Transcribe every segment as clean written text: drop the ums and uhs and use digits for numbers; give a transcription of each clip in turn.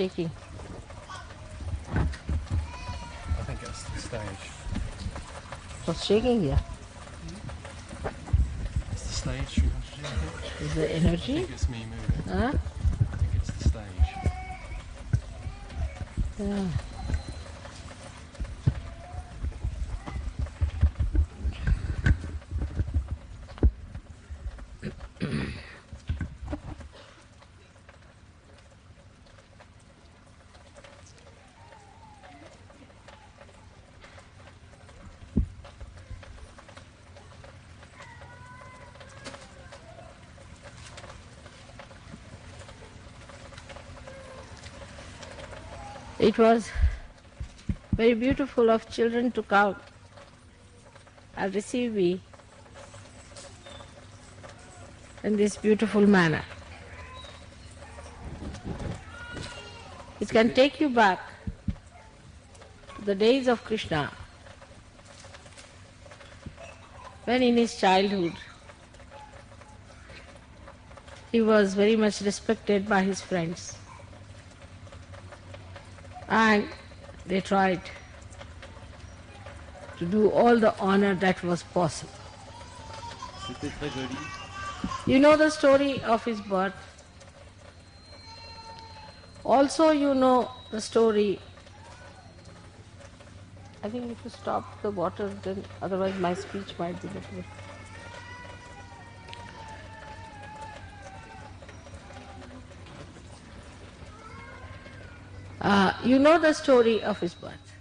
shaking? I think it's the stage. What's shaking here? It's the stage, Mataji. Is the I energy? think it's me moving. Huh? I think it's the stage. Yeah. It was very beautiful of children to come and receive me in this beautiful manner. It can take you back to the days of Krishna, when in his childhood he was very much respected by his friends. And they tried to do all the honor that was possible. C'était très joli. You know the story of his birth. Also you know the story. I think if you stop the water, then otherwise my speech might be different. You know the story of his birth.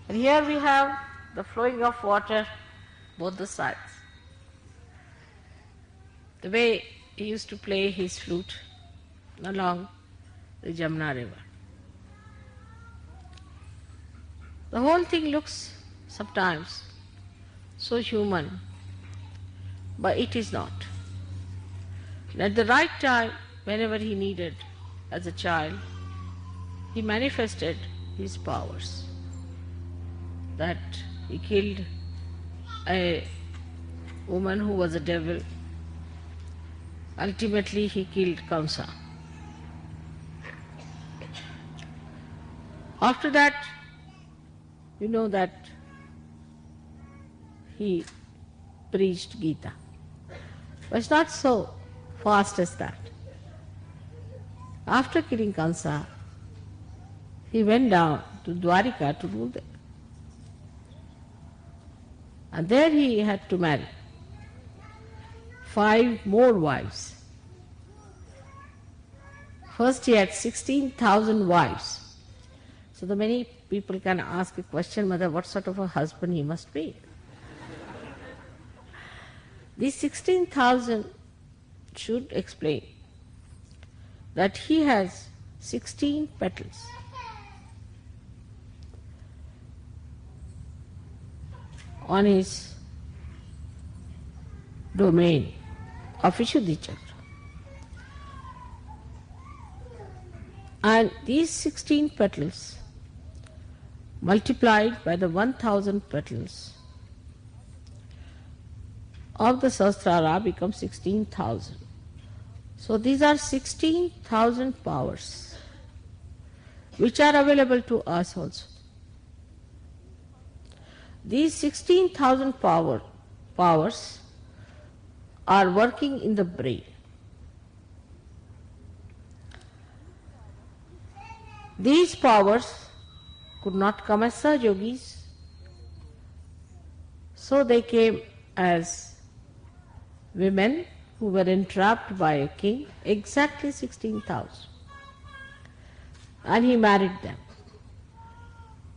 And here we have the flowing of water both the sides. The way he used to play his flute along the Jamna river. The whole thing looks sometimes so human, but it is not. And at the right time, whenever he needed, as a child, he manifested his powers. That he killed a woman who was a devil. Ultimately he killed Kamsa. After that, you know that he preached Gita. But it's not so fast as that. After killing Kamsa, he went down to Dwarika to rule there. And there he had to marry 5 more wives. First he had 16,000 wives. So the many people can ask a question, Mother, what sort of a husband he must be? These 16,000 should explain that he has 16 petals. On his domain of Vishuddhi Chakra. And these 16 petals multiplied by the 1,000 petals of the Sahasrara become 16,000. So these are 16,000 powers which are available to us also. These 16,000 powers are working in the brain. These powers could not come as Sahajogis, so they came as women who were entrapped by a king, exactly 16,000. And he married them,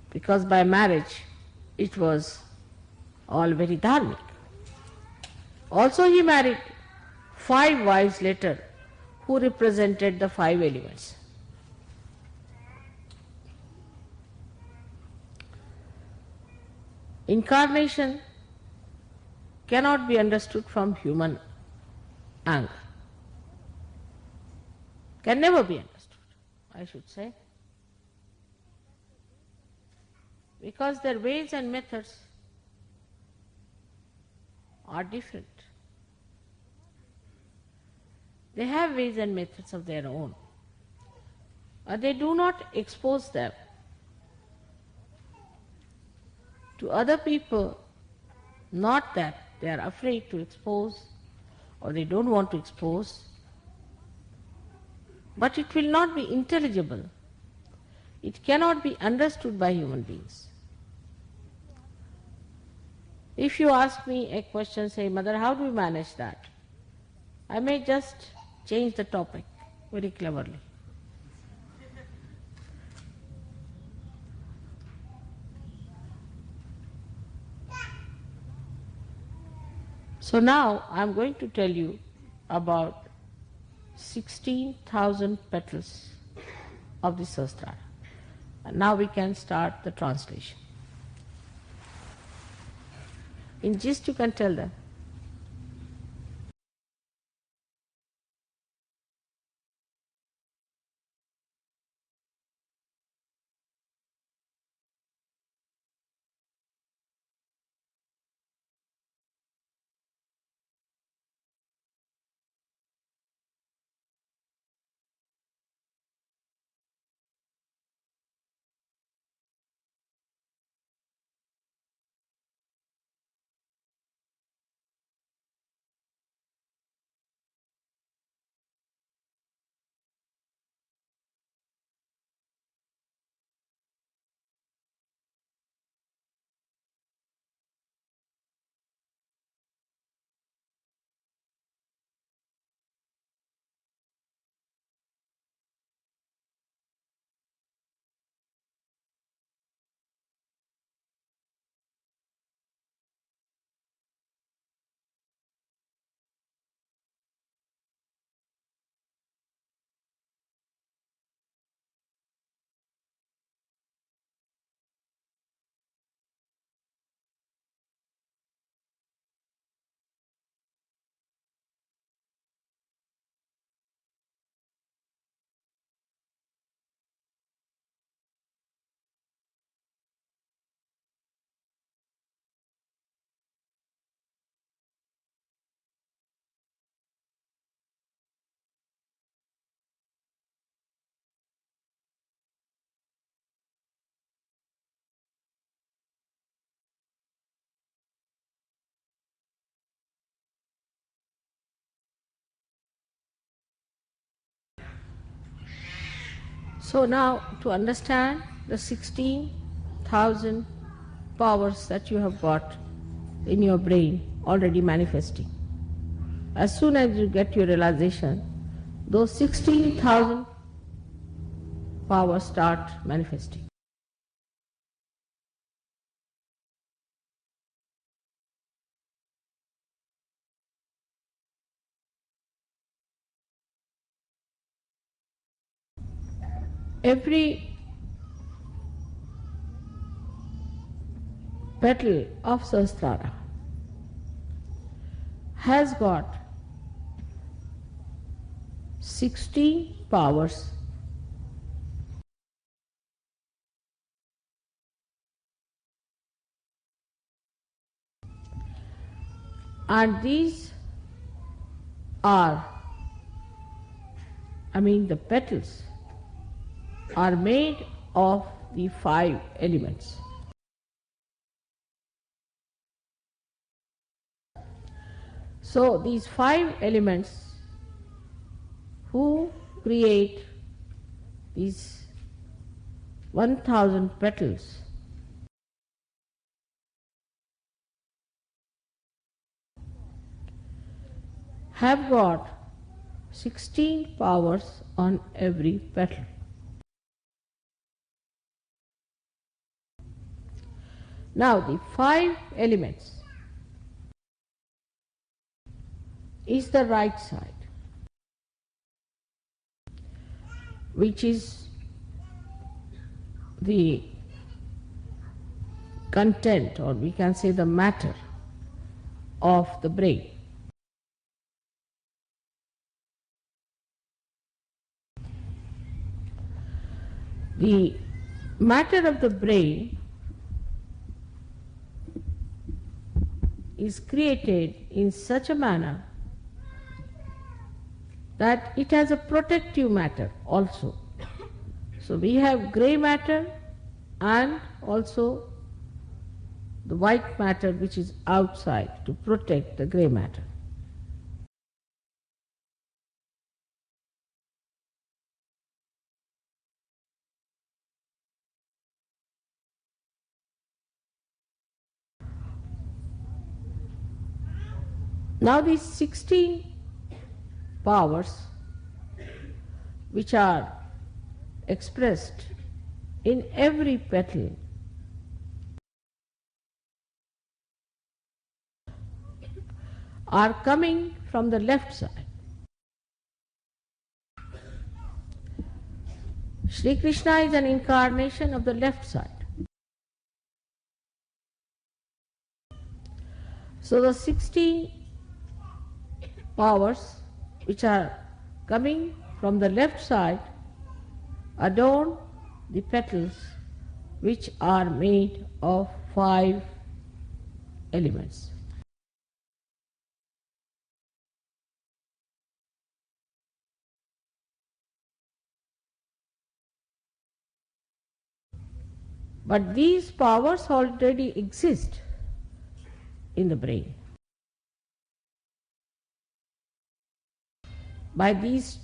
because by marriage it was all very dharmic. Also he married 5 wives later who represented the 5 elements. Incarnation cannot be understood from human angle. Can never be understood, I should say. Because their ways and methods are different. They have ways and methods of their own. or they do not expose them to other people, not that they are afraid to expose or they don't want to expose, but it will not be intelligible. It cannot be understood by human beings. If you ask me a question, say, Mother, how do you manage that? I may just change the topic very cleverly. So now I am going to tell you about 16,000 petals of the Sahasrara. And now we can start the translation. In gist you can tell them. So now to understand the 16,000 powers that you have got in your brain already manifesting. As soon as you get your realization, those 16,000 powers start manifesting. Every petal of Sahasrara has got 16 powers and these are, the petals are made of the 5 elements. So these 5 elements who create these 1,000 petals have got 16 powers on every petal. Now the 5 elements is the right side, which is the content, or we can say the matter of the brain. The matter of the brain is created in such a manner that it has a protective matter also. So we have grey matter and also the white matter which is outside to protect the grey matter. Now these 16 powers which are expressed in every petal are coming from the left side. Shri Krishna is an incarnation of the left side. So the 16 powers which are coming from the left side adorn the petals which are made of 5 elements. But these powers already exist in the brain. By these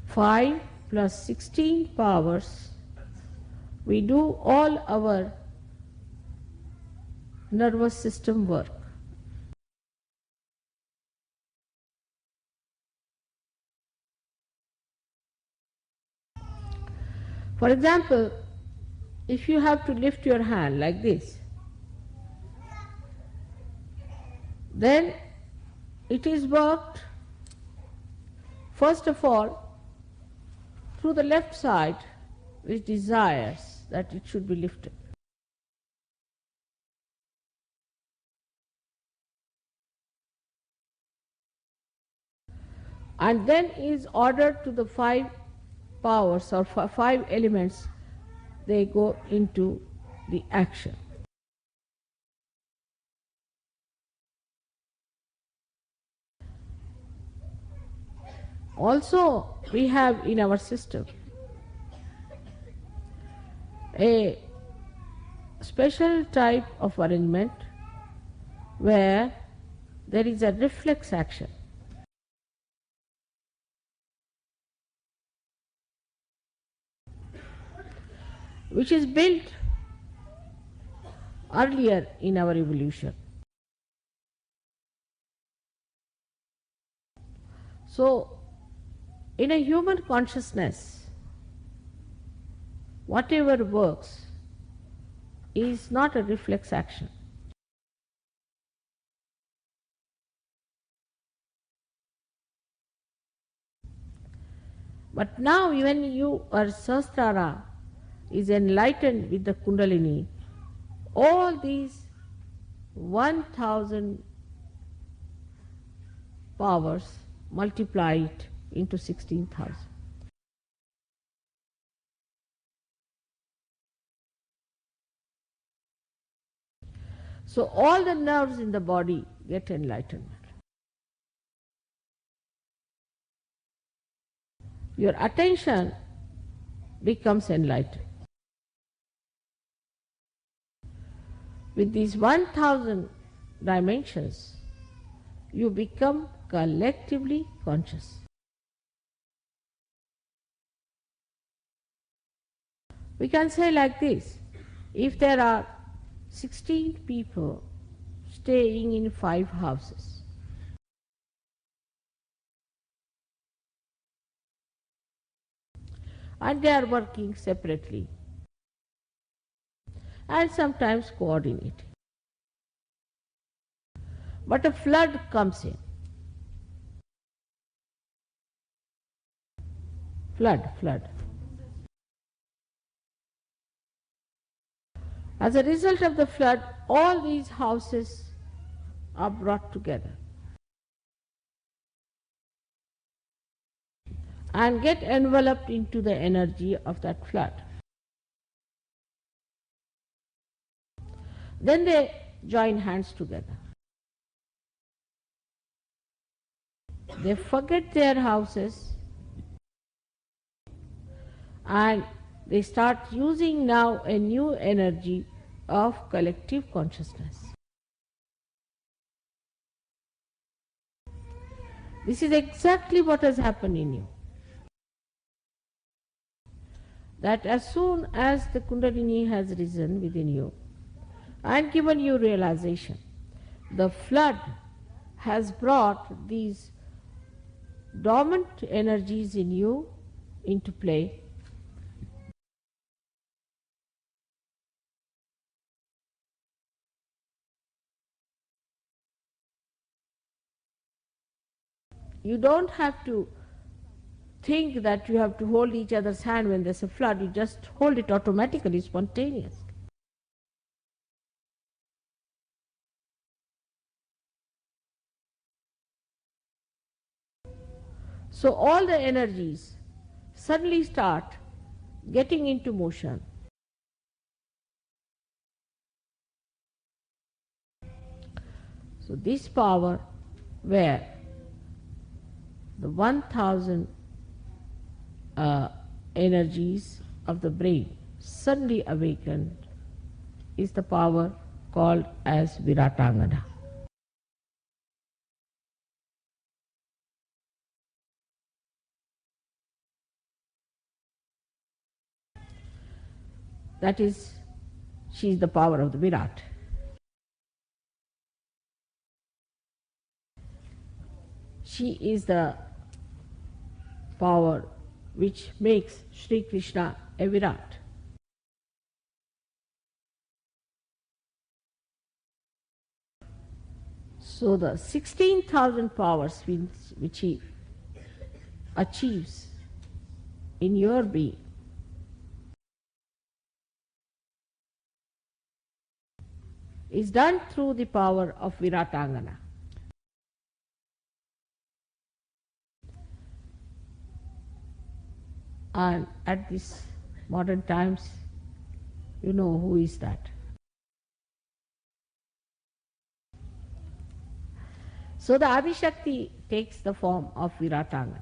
5 plus 16 powers, we do all our nervous system work. For example, if you have to lift your hand like this, then it is worked first of all through the left side which desires that it should be lifted. And then is ordered to the 5 powers or 5 elements, they go into the action. Also, we have in our system a special type of arrangement where there is a reflex action. Which is built earlier in our evolution. So, in a human consciousness, whatever works is not a reflex action. But now when you are Sahasrara is enlightened with the Kundalini, all these 1000 powers multiply it into 16,000. So all the nerves in the body get enlightenment. Your attention becomes enlightened. With these 1000 dimensions, you become collectively conscious. We can say like this, if there are 16 people staying in 5 houses, and they are working separately and sometimes coordinating. But a flood comes in. Flood. As a result of the flood, all these houses are brought together and get enveloped into the energy of that flood. Then they join hands together. They forget their houses and they start using now a new energy of collective consciousness. This is exactly what has happened in you. That as soon as the Kundalini has risen within you and given you realization, the flood has brought these dormant energies in you into play. You don't have to think that you have to hold each other's hand when there's a flood. You just hold it automatically, spontaneously. So all the energies suddenly start getting into motion. So this power, where the 1000 energies of the brain suddenly awakened, is the power called as Viratangana. That is, she is the power of the Virat. She is the power which makes Shri Krishna a Virat. So the 16,000 powers which he achieves in your being is done through the power of Viratangana. And at this modern times, you know who is that. So the Adishakti takes the form of Viratangana.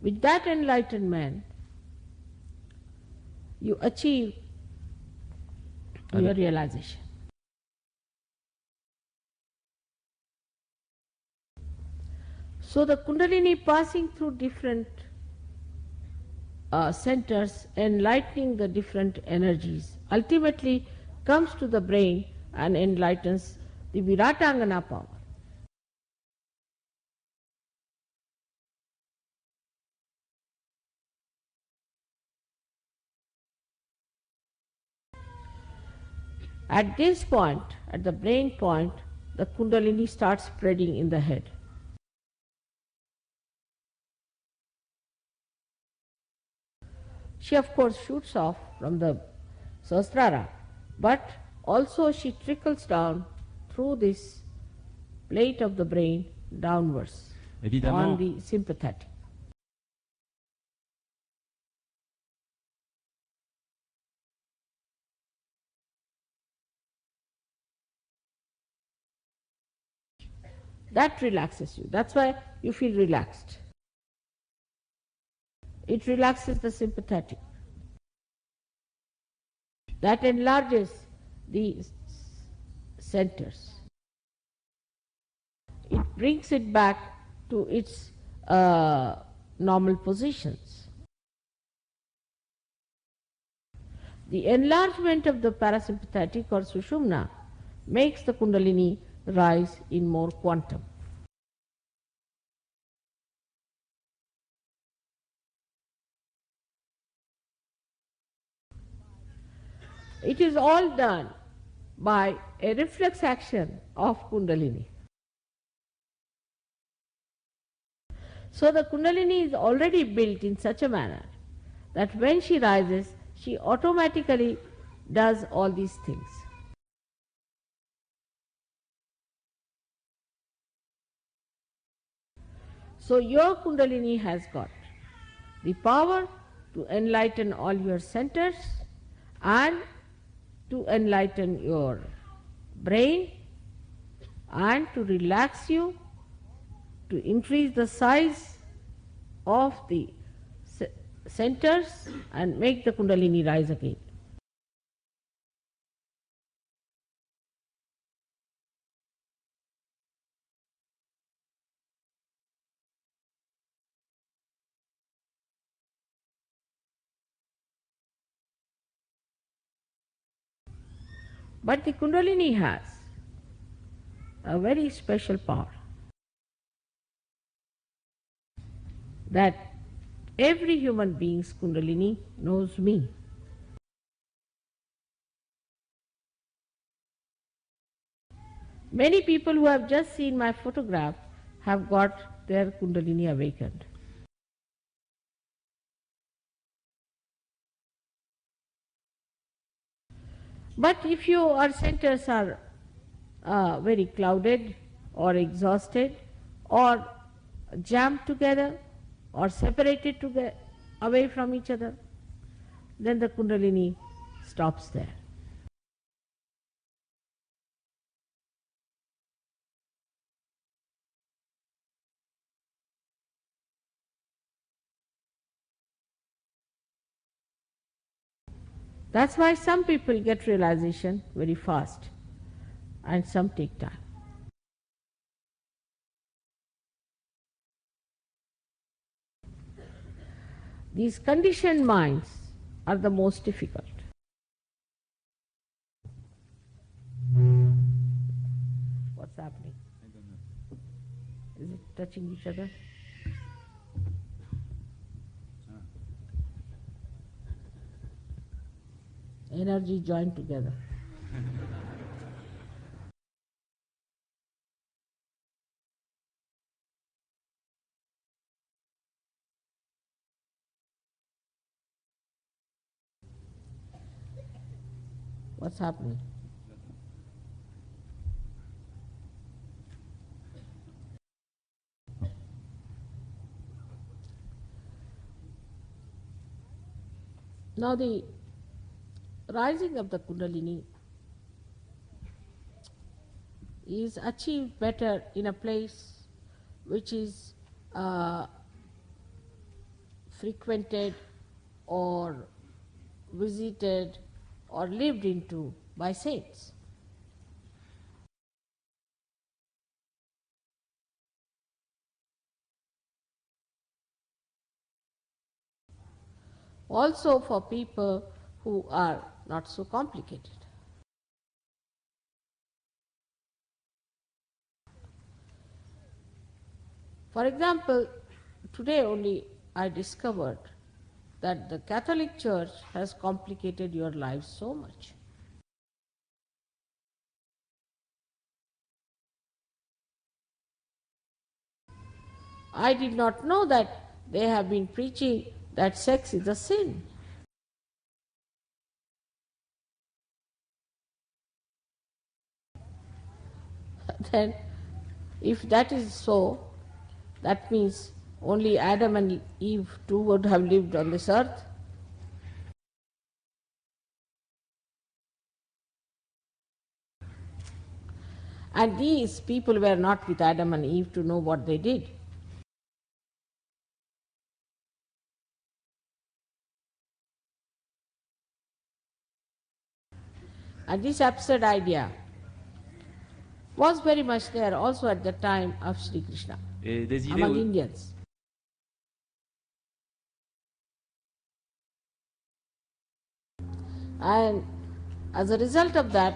With that enlightenment, you achieve your realization. So the Kundalini passing through different centers, enlightening the different energies, ultimately comes to the brain and enlightens the Viratangana power. At this point, at the brain point, the Kundalini starts spreading in the head. She of course shoots off from the Sahasrara, but also she trickles down through this plate of the brain downwards on the sympathetic. That relaxes you. That's why you feel relaxed. It relaxes the sympathetic. That enlarges the centers. It brings it back to its normal positions. The enlargement of the parasympathetic or Sushumna makes the Kundalini rise in more quantum. It is all done by a reflex action of Kundalini. So the Kundalini is already built in such a manner that when she rises, she automatically does all these things. So your Kundalini has got the power to enlighten all your centers and to enlighten your brain and to relax you, to increase the size of the centers and make the Kundalini rise again. But the Kundalini has a very special power that every human being's Kundalini knows me. Many people who have just seen my photograph have got their Kundalini awakened. But if your centers are very clouded or exhausted or jammed together or separated away from each other, then the Kundalini stops there. That's why some people get realization very fast and some take time. These conditioned minds are the most difficult. What's happening? I don't know. Is it touching each other? Energy joined together. What's happening? Now the rising of the Kundalini is achieved better in a place which is frequented or visited or lived into by saints. Also for people who are not so complicated. For example, today only I discovered that the Catholic Church has complicated your life so much. I did not know that they have been preaching that sex is a sin. Then, if that is so, that means only Adam and Eve too would have lived on this earth. And these people were not with Adam and Eve to know what they did. And this absurd idea was very much there also at the time of Shri Krishna Et des idées among Indians. And as a result of that,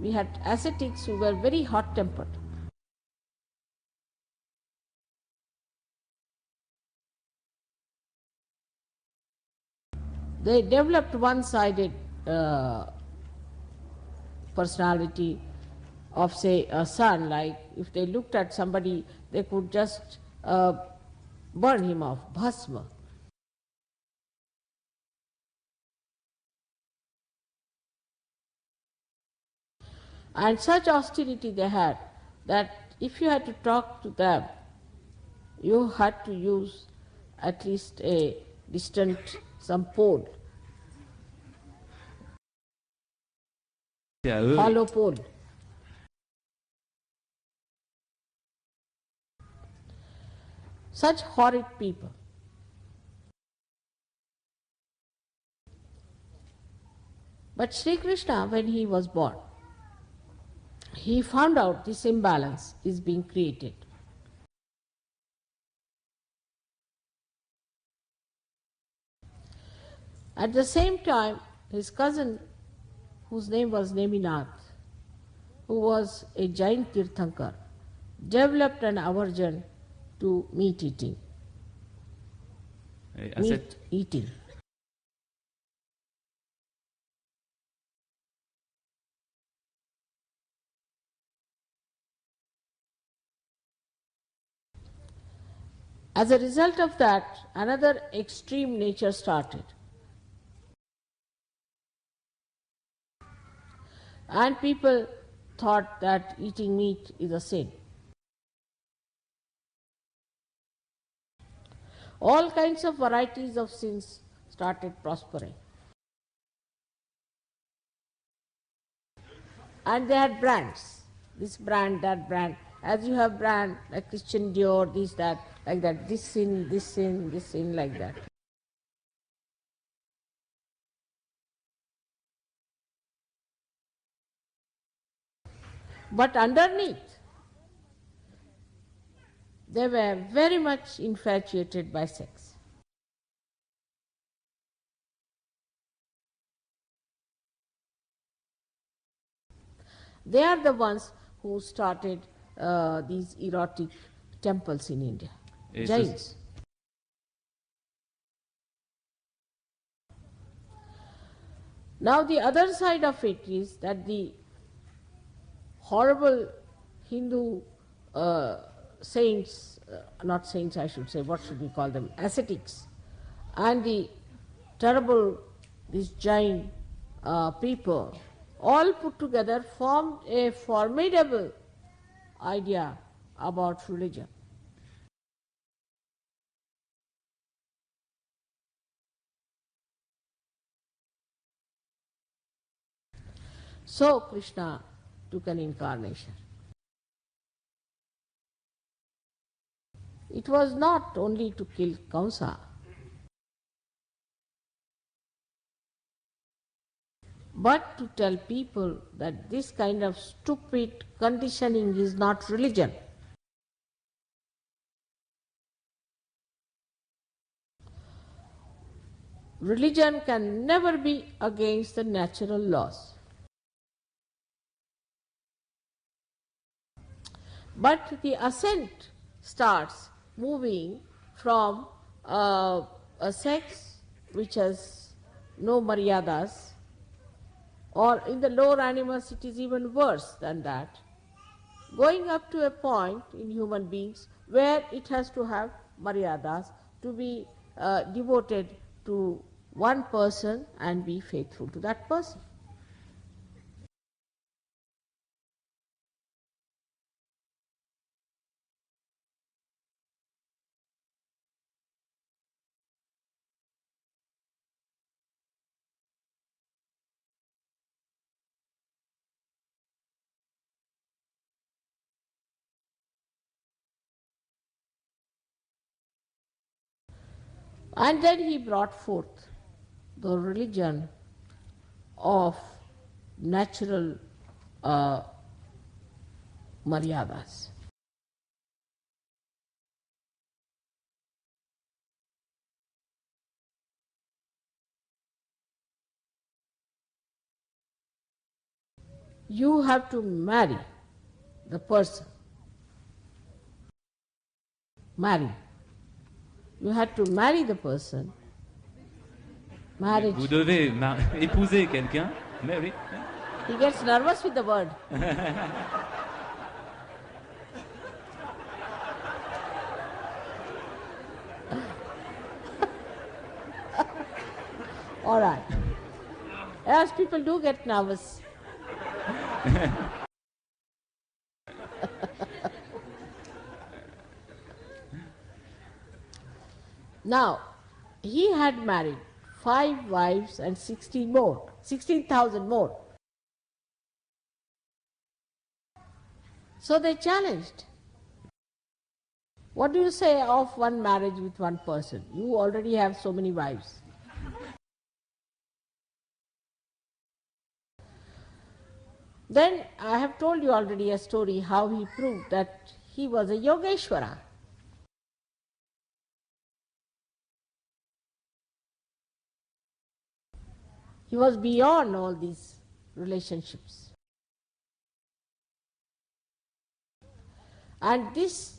we had ascetics who were very hot-tempered. They developed one-sided personality of, say, a sun. Like if they looked at somebody, they could just burn him off, bhasma. And such austerity they had that if you had to talk to them, you had to use at least a distant, some pole, à eux. hollow pole. Such horrid people. But Sri Krishna, when he was born, he found out this imbalance is being created. At the same time, his cousin, whose name was Neminath, who was a Jain Tirthankar, developed an aversion to meat eating. Et à Meat cette, eating. As a result of that, another extreme nature started. And people thought that eating meat is a sin. All kinds of varieties of sins started prospering. And they had brands, this brand, that brand. As you have brand like Christian Dior, this, that, like that, this sin, this sin, this sin, like that. But underneath, they were very much infatuated by sex. They are the ones who started these erotic temples in India, et Jains. Now the other side of it is that the horrible Hindu saints, not saints I should say, what should we call them, ascetics, and the terrible, these Jain people, all put together formed a formidable idea about religion. So Krishna took an incarnation. It was not only to kill Kamsa, but to tell people that this kind of stupid conditioning is not religion. Religion can never be against the natural laws. But the ascent starts moving from a sex which has no maryadas, or in the lower animals it is even worse than that, going up to a point in human beings where it has to have maryadas to be devoted to one person and be faithful to that person. And then he brought forth the religion of natural maryadas. You have to marry the person. Marry. You had to marry the person. Marriage. vous devez épouser quelqu'un, mais oui. He gets nervous with the word. All right. As people do get nervous. Now, he had married 5 wives and 16,000 more. So they challenged. What do you say of one marriage with one person? You already have so many wives. Then I have told you already a story how he proved that he was a Yogeshwara. He was beyond all these relationships. And this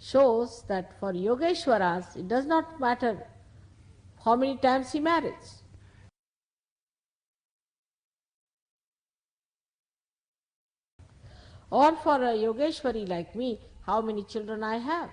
shows that for Yogeshwaras, it does not matter how many times he marries. Or for a Yogeshwari like me, how many children I have.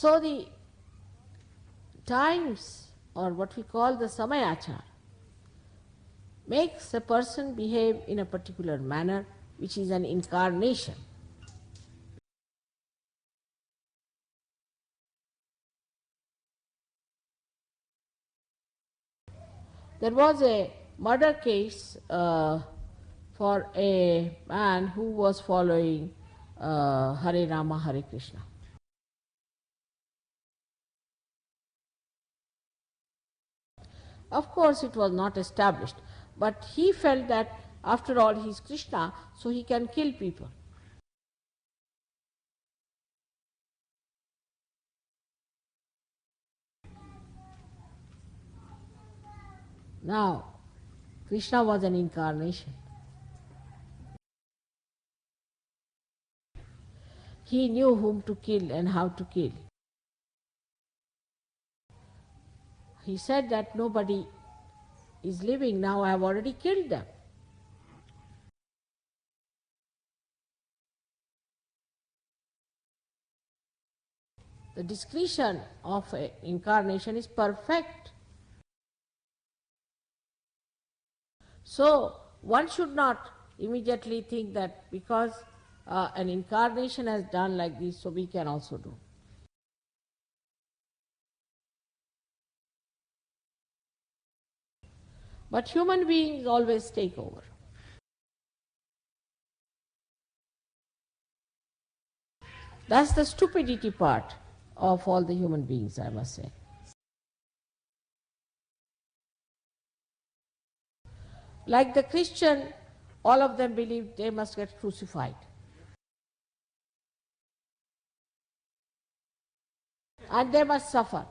So the times, or what we call the samayachar, makes a person behave in a particular manner, which is an incarnation. There was a murder case for a man who was following Hare Rama, Hare Krishna. Of course, it was not established, but he felt that after all he is Krishna, so he can kill people. Now, Krishna was an incarnation. He knew whom to kill and how to kill. He said that nobody is living now, I have already killed them. The discretion of an incarnation is perfect. So, one should not immediately think that because an incarnation has done like this, so we can also do. But human beings always take over. That's the stupidity part of all the human beings, I must say. Like the Christian, all of them believe they must get crucified. And they must suffer.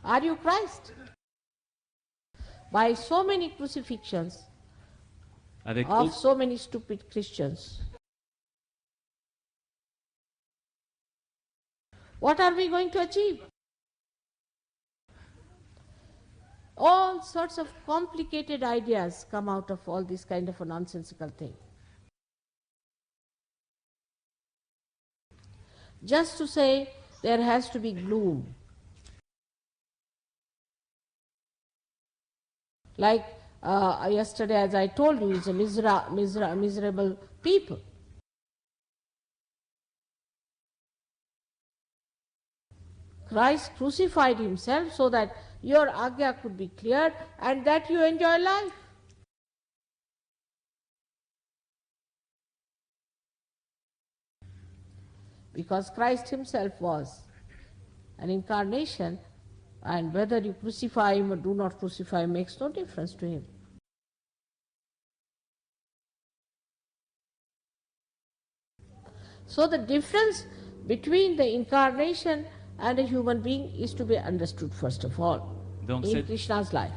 Are you Christ? By so many crucifixions of so many stupid Christians, what are we going to achieve? All sorts of complicated ideas come out of all this kind of a nonsensical thing. Just to say there has to be gloom. Like yesterday, as I told you, it's a miserable people. Christ crucified himself so that your agya could be cleared and that you enjoy life. Because Christ himself was an incarnation, and whether you crucify him or do not crucify him makes no difference to him. So the difference between the incarnation and a human being is to be understood first of all in Krishna's life.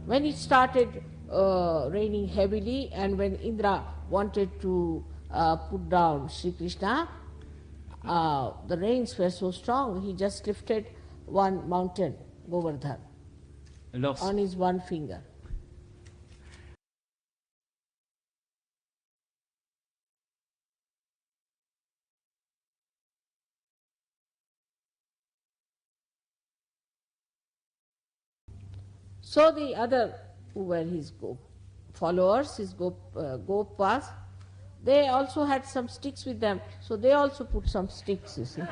When it started raining heavily and when Indra wanted to put down Shri Krishna, the rains were so strong, he just lifted one mountain, Govardhan, on his one finger. So the other who were his followers, his gopas, they also had some sticks with them, so they also put some sticks, you see.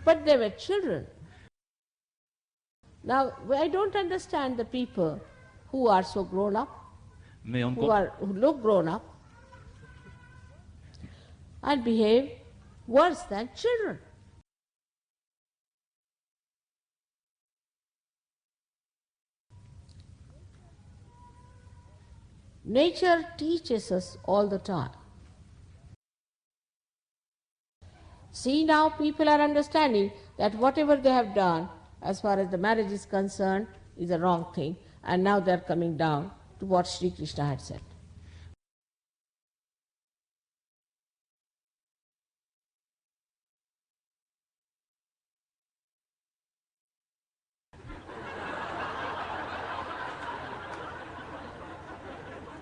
But they were children. Now, I don't understand the people who are so grown up, Mais on who look grown up, and behave worse than children. Nature teaches us all the time. See, now people are understanding that whatever they have done as far as the marriage is concerned is a wrong thing, and now they are coming down to what Shri Krishna had said.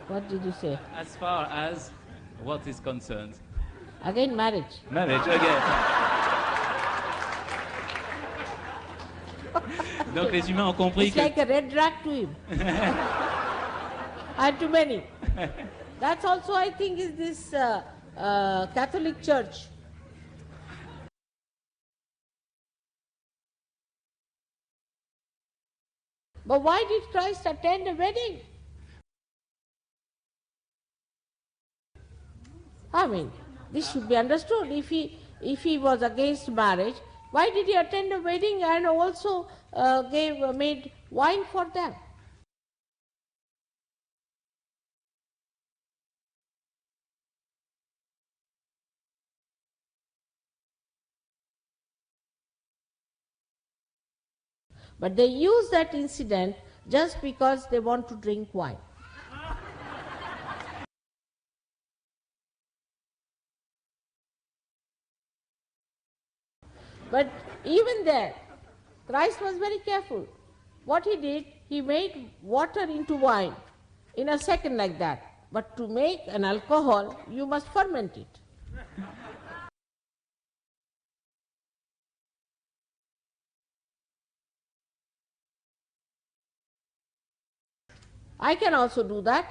What did you say? As far as what is concerned. Again, marriage. Marriage, okay. Donc les humains ont compris It's que... like a red rag to him. And to many. That's also, I think, is this Catholic Church. But why did Christ attend a wedding? I mean, this should be understood. If he was against marriage, why did he attend a wedding and also made wine for them? But they use that incident just because they want to drink wine. But even there, Christ was very careful. What he did, he made water into wine in a second like that. But to make an alcohol, you must ferment it. I can also do that.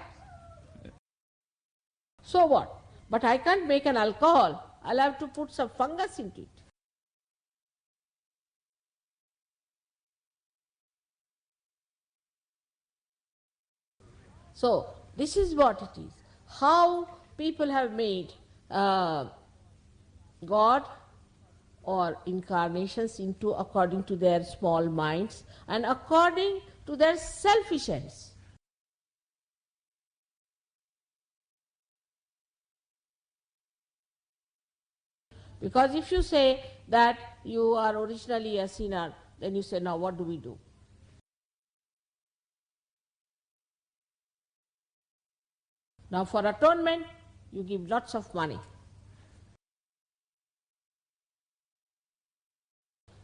So what? But I can't make an alcohol. I'll have to put some fungus into it. So, this is what it is. How people have made God or incarnations into according to their small minds and according to their selfish ends. Because if you say that you are originally a sinner, then you say, now what do we do? Now for atonement, you give lots of money.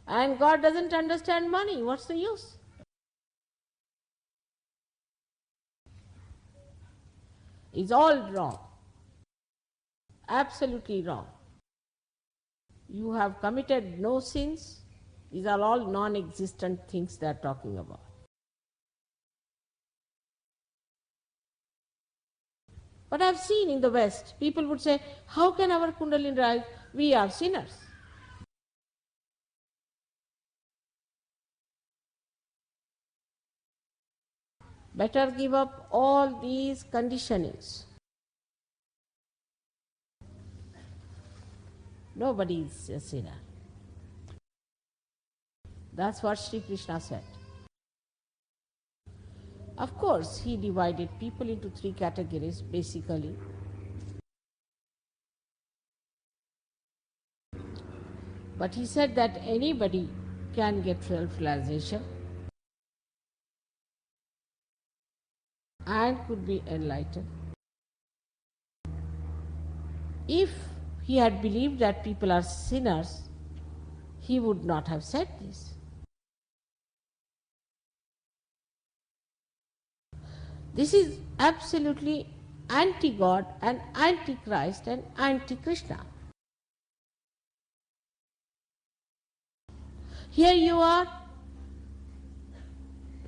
And God doesn't understand money. What's the use? It's all wrong. Absolutely wrong. You have committed no sins. These are all non-existent things they are talking about. But I've seen in the West, people would say, how can our Kundalini rise? We are sinners. Better give up all these conditionings. Nobody is a sinner. That's what Shri Krishna said. Of course, he divided people into three categories, basically. But he said that anybody can get self-realization and could be enlightened. If he had believed that people are sinners, he would not have said this. This is absolutely anti-God and anti-Christ and anti-Krishna. Here you are,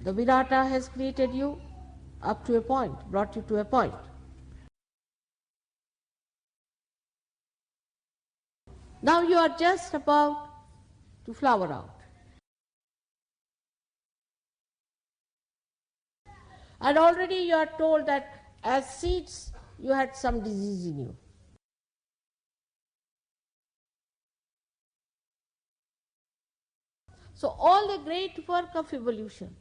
the Virata has created you up to a point, brought you to a point. Now you are just about to flower out. And already you are told that as seeds you had some disease in you. So all the great work of evolution,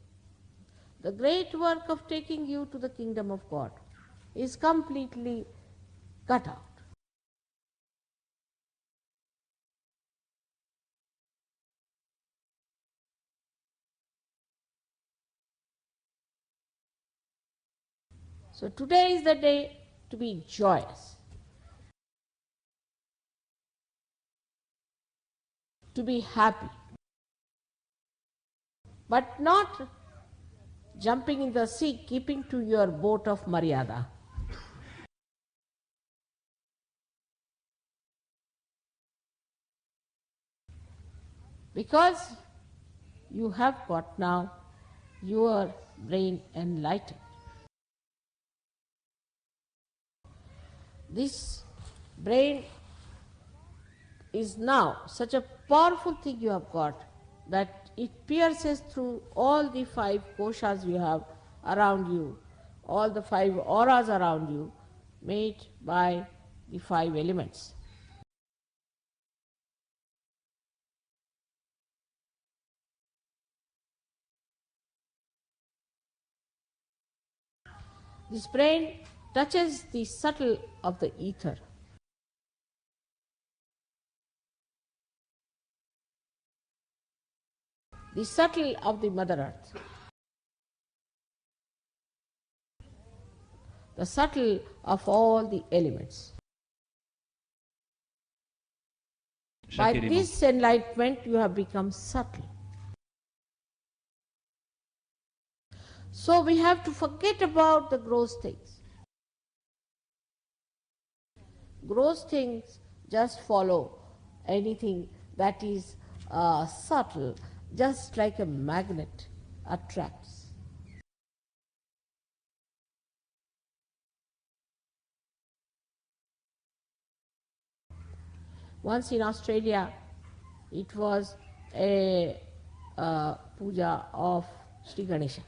the great work of taking you to the kingdom of God is completely cut out. So today is the day to be joyous, to be happy, but not jumping in the sea, keeping to your boat of Maryada. Because you have got now your brain enlightened. This brain is now such a powerful thing you have got that it pierces through all the 5 koshas you have around you, all the 5 auras around you, made by the 5 elements. This brain touches the subtle of the ether. The subtle of the Mother Earth. The subtle of all the elements. By Chaque élément. this enlightenment you have become subtle. So we have to forget about the gross things. Gross things just follow anything that is subtle, just like a magnet attracts. Once in Australia, it was a puja of Shri Ganesha.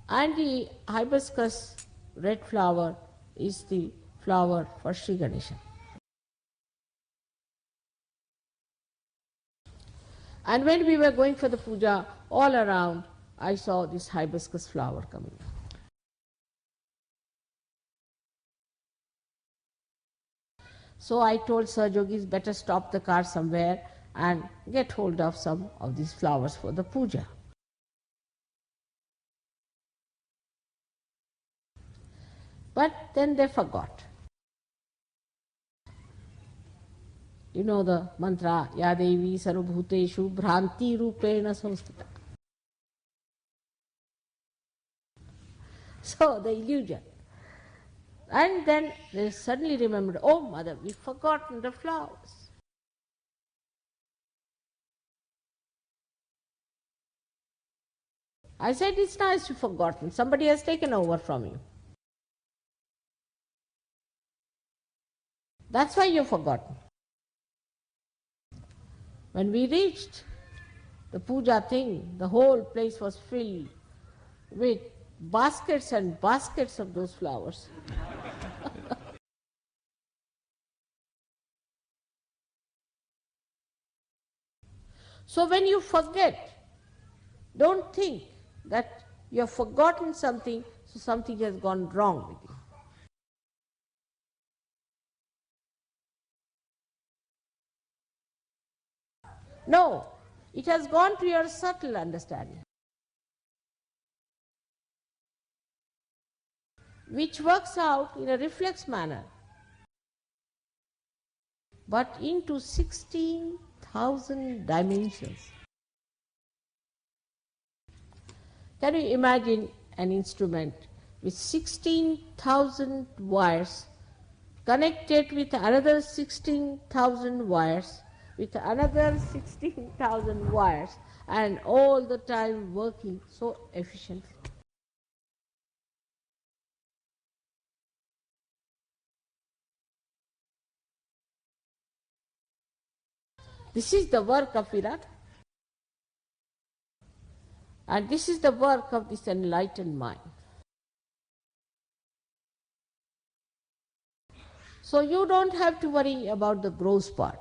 And the hibiscus red flower is the flower for Shri Ganesha. And when we were going for the puja, all around I saw this hibiscus flower coming. So I told Sir Jogis, better stop the car somewhere and get hold of some of these flowers for the puja. But then they forgot. You know the mantra, Ya Devi Sarvabhuteshu Bhranti Rupena Samstita. So the illusion. And then they suddenly remembered, oh mother, we've forgotten the flowers. I said, it's nice you've forgotten. Somebody has taken over from you. That's why you've forgotten. When we reached the puja thing, the whole place was filled with baskets and baskets of those flowers. So when you forget, don't think that you have forgotten something, so something has gone wrong with you. No, it has gone to your subtle understanding, which works out in a reflex manner, but into 16,000 dimensions. Can you imagine an instrument with 16,000 wires connected with another 16,000 wires, with another 16,000 wires, and all the time working so efficiently. This is the work of Virat, and this is the work of this enlightened mind. So you don't have to worry about the gross part.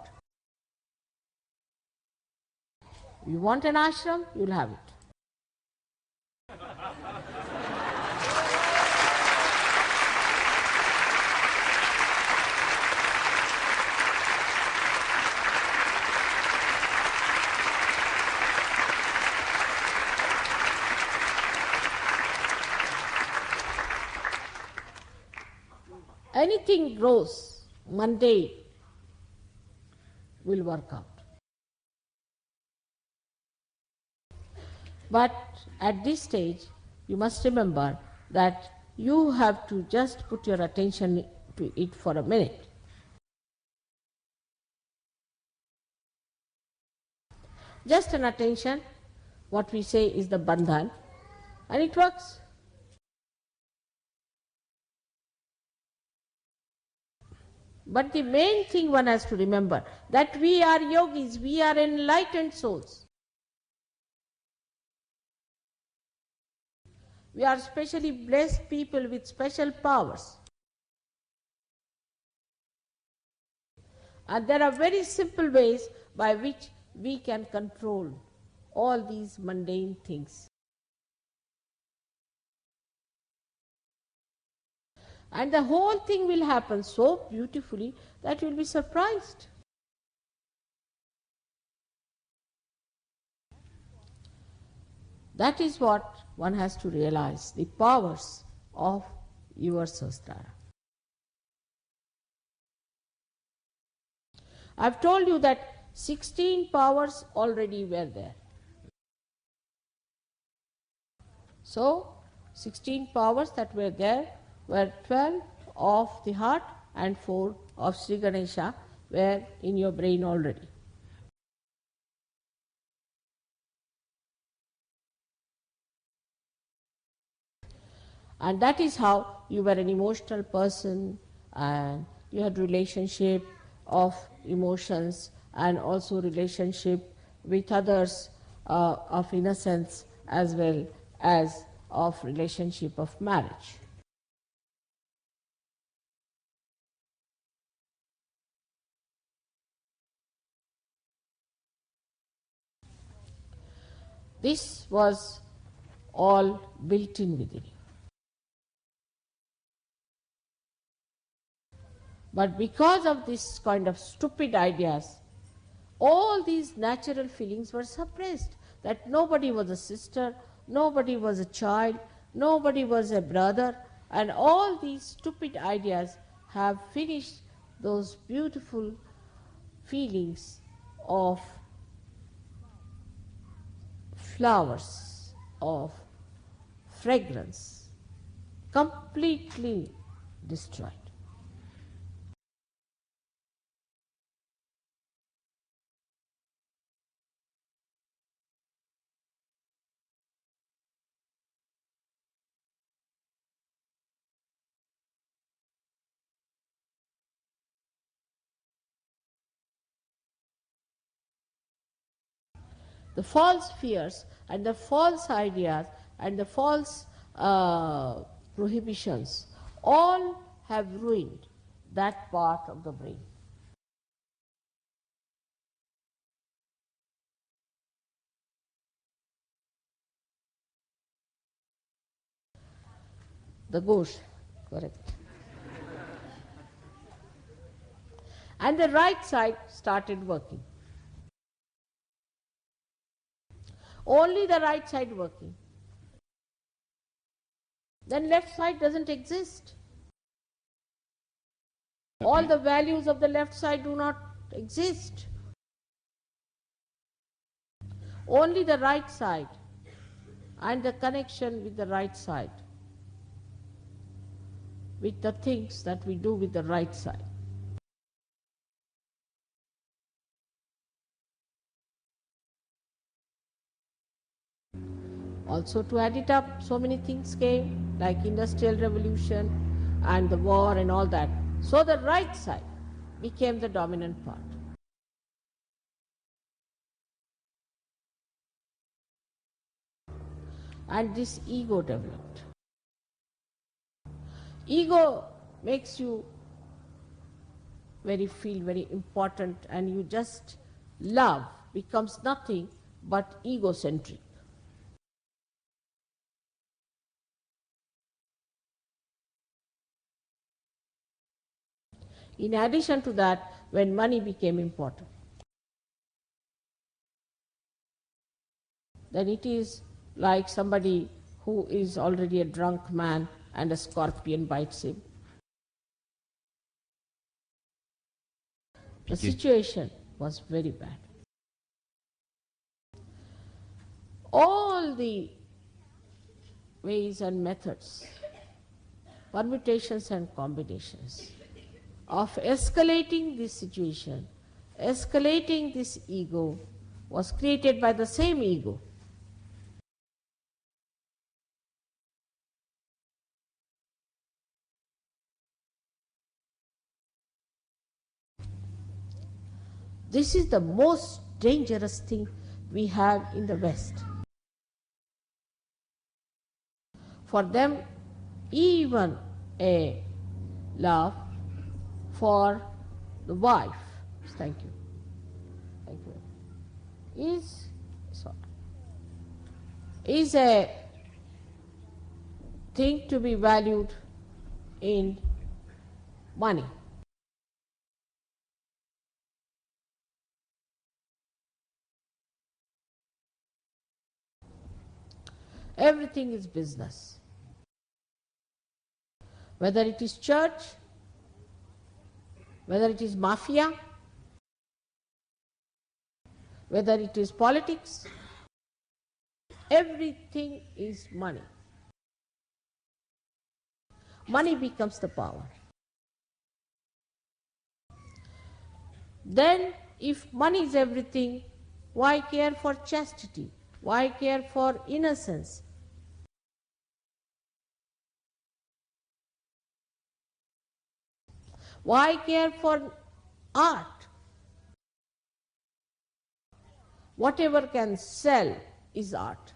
You want an ashram, you'll have it. Anything gross, mundane, will work out. But at this stage, you must remember that you have to just put your attention to it for a minute. Just an attention, what we say is the bandhan, and it works. But the main thing one has to remember, that we are yogis, we are enlightened souls. We are specially blessed people with special powers. And there are very simple ways by which we can control all these mundane things. And the whole thing will happen so beautifully that you will be surprised. That is what one has to realize, the powers of your sahasrara. I've told you that 16 powers already were there. So, 16 powers that were there were 12 of the heart and 4 of Sri Ganesha were in your brain already. And that is how you were an emotional person, and you had relationship of emotions and also relationship with others of innocence as well as of relationship of marriage. This was all built in within you. But because of this kind of stupid ideas, all these natural feelings were suppressed. That nobody was a sister, nobody was a child, nobody was a brother, and all these stupid ideas have finished those beautiful feelings of flowers, of fragrance, completely destroyed. The false fears and the false ideas and the false prohibitions all have ruined that part of the brain. The ghost, correct. And the right side started working. Only the right side working. Then left side doesn't exist. All the values of the left side do not exist. Only the right side and the connection with the right side, with the things that we do with the right side. Also, to add it up, so many things came, like industrial revolution and the war and all that. So the right side became the dominant part. And this ego developed. Ego makes you feel very important, and you just love becomes nothing but egocentric. In addition to that, when money became important, then it is like somebody who is already a drunk man and a scorpion bites him. The situation was very bad. All the ways and methods, permutations and combinations of escalating this situation, escalating this ego, was created by the same ego. This is the most dangerous thing we have in the West. For them, even a love for the wife, thank you, is a thing to be valued in money. Everything is business. Whether it is church, whether it is mafia, whether it is politics, everything is money. Money becomes the power. Then, if money is everything, why care for chastity? Why care for innocence? Why care for art? Whatever can sell is art.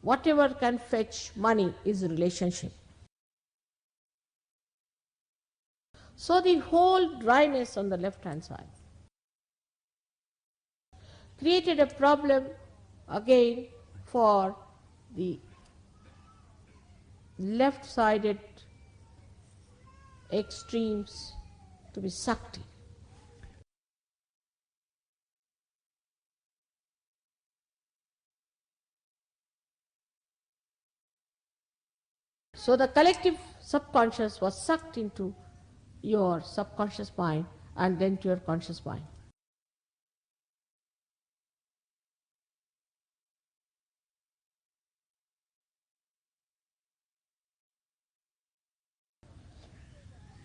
Whatever can fetch money is relationship. So the whole dryness on the left-hand side created a problem again for the left-sided extremes to be sucked in. So the collective subconscious was sucked into your subconscious mind and then to your conscious mind.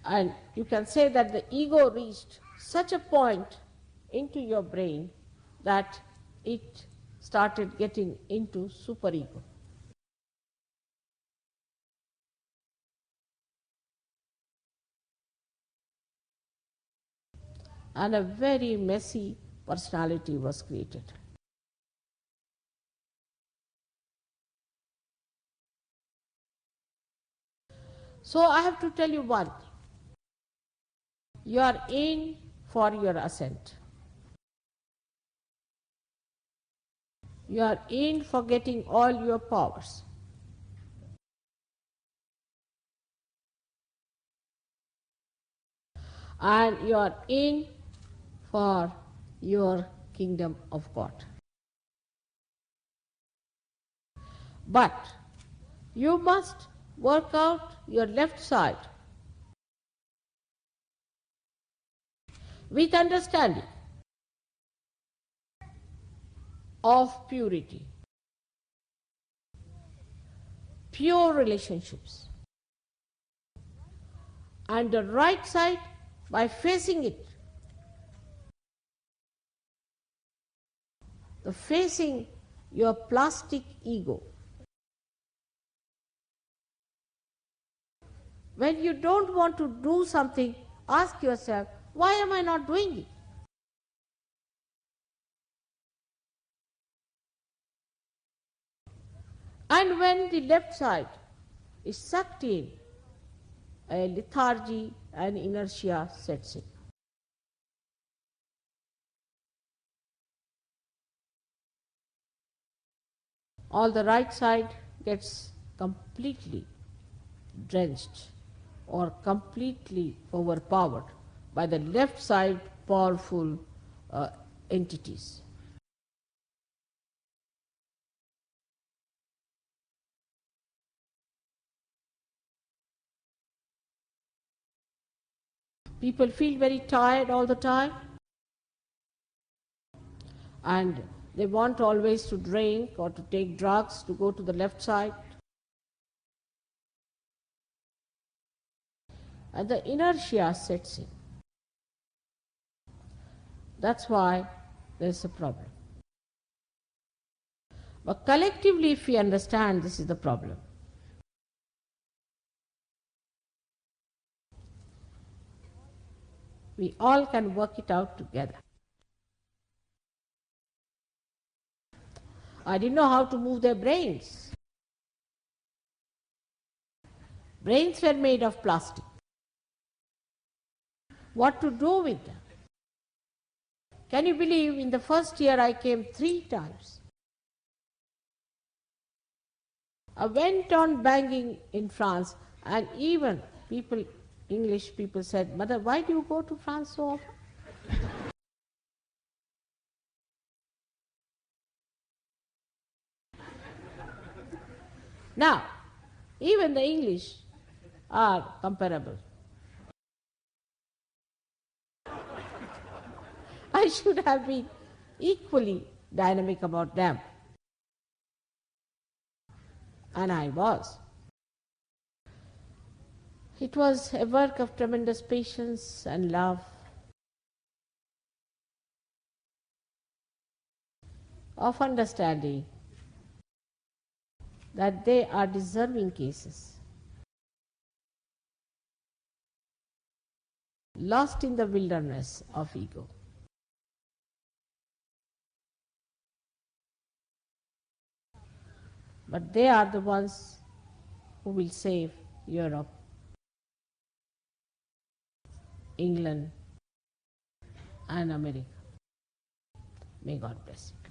And you can say that the ego reached such a point into your brain that it started getting into superego. And a very messy personality was created. So I have to tell you one thing. You are in for your ascent. You are in for getting all your powers. And you are in for your kingdom of God. But you must work out your left side with understanding. of purity, pure relationships. And the right side, by facing it, the facing your plastic ego. When you don't want to do something, ask yourself, why am I not doing it? And when the left side is sucked in, a lethargy and inertia sets in. All the right side gets completely drenched or completely overpowered by the left side powerful entities. People feel very tired all the time and they want always to drink or to take drugs to go to the left side. And the inertia sets in. That's why there's a problem. But collectively, if we understand this is the problem, we all can work it out together. I didn't know how to move their brains. Brains were made of plastic. What to do with them? Can you believe in the first year I came 3 times? I went on banging in France, and even people, English people said, Mother, why do you go to France so often? Now, even the English are comparable. I should have been equally dynamic about them. And I was. It was a work of tremendous patience and love, of understanding that they are deserving cases, lost in the wilderness of ego. But they are the ones who will save Europe, England, and America. May God bless you.